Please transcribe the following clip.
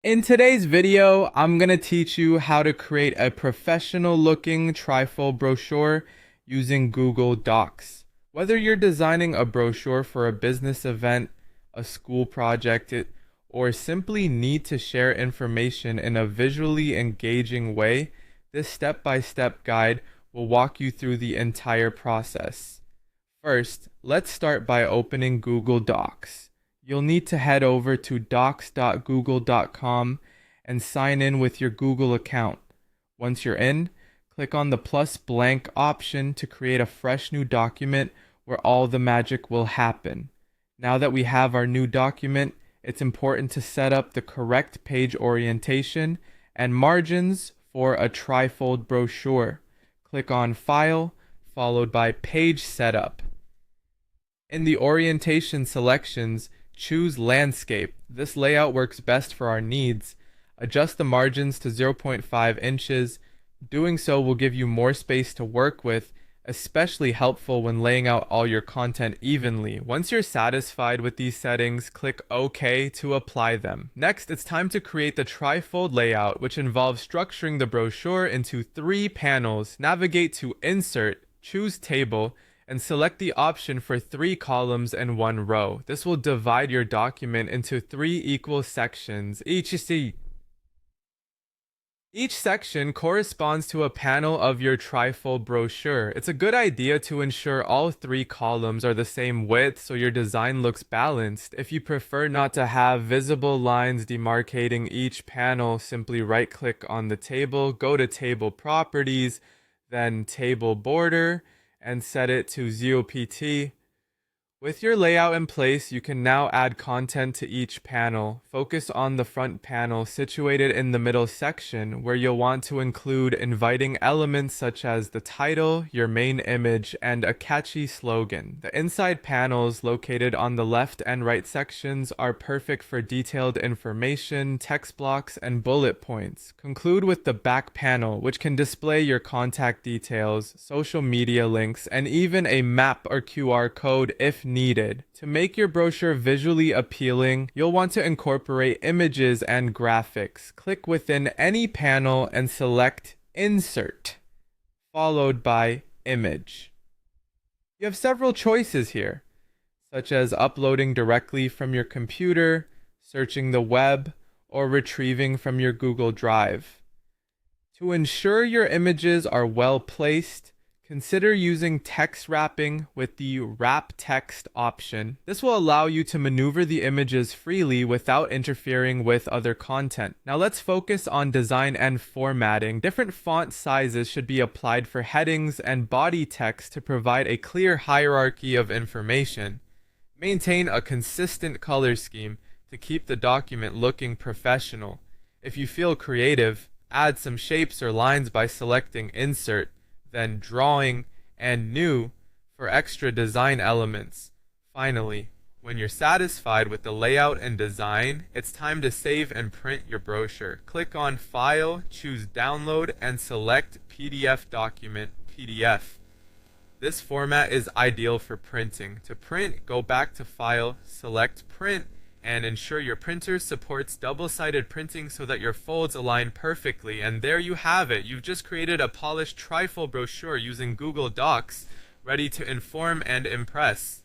In today's video, I'm going to teach you how to create a professional looking trifold brochure using Google Docs. Whether you're designing a brochure for a business event, a school project, or simply need to share information in a visually engaging way, this step-by-step guide will walk you through the entire process. First, let's start by opening Google Docs. You'll need to head over to docs.google.com and sign in with your Google account. Once you're in, click on the plus blank option to create a fresh new document where all the magic will happen. Now that we have our new document, it's important to set up the correct page orientation and margins for a trifold brochure. Click on File, followed by Page Setup. In the orientation selections, choose Landscape. This layout works best for our needs. Adjust the margins to 0.5 inches. Doing so will give you more space to work with, especially helpful when laying out all your content evenly. Once you're satisfied with these settings, click OK to apply them. Next, it's time to create the trifold layout, which involves structuring the brochure into 3 panels. Navigate to Insert, choose Table, and select the option for 3 columns and 1 row. This will divide your document into 3 equal sections. Each section corresponds to a panel of your trifold brochure. It's a good idea to ensure all 3 columns are the same width so your design looks balanced. If you prefer not to have visible lines demarcating each panel, simply right-click on the table, go to Table Properties, then Table Border, and set it to ZOPT. With your layout in place, you can now add content to each panel. Focus on the front panel situated in the middle section, where you'll want to include inviting elements such as the title, your main image, and a catchy slogan. The inside panels located on the left and right sections are perfect for detailed information, text blocks, and bullet points. Conclude with the back panel, which can display your contact details, social media links, and even a map or QR code if needed. To make your brochure visually appealing, you'll want to incorporate images and graphics. Click within any panel and select Insert, followed by Image. You have several choices here, such as uploading directly from your computer, searching the web, or retrieving from your Google Drive. To ensure your images are well placed, consider using text wrapping with the Wrap Text option. This will allow you to maneuver the images freely without interfering with other content. Now let's focus on design and formatting. Different font sizes should be applied for headings and body text to provide a clear hierarchy of information. Maintain a consistent color scheme to keep the document looking professional. If you feel creative, add some shapes or lines by selecting Insert, then Drawing, and New for extra design elements. Finally, when you're satisfied with the layout and design, it's time to save and print your brochure. Click on File, choose Download, and select PDF document, PDF. This format is ideal for printing. To print, go back to File, select Print, and ensure your printer supports double-sided printing so that your folds align perfectly. And there you have it. You've just created a polished trifold brochure using Google Docs, ready to inform and impress.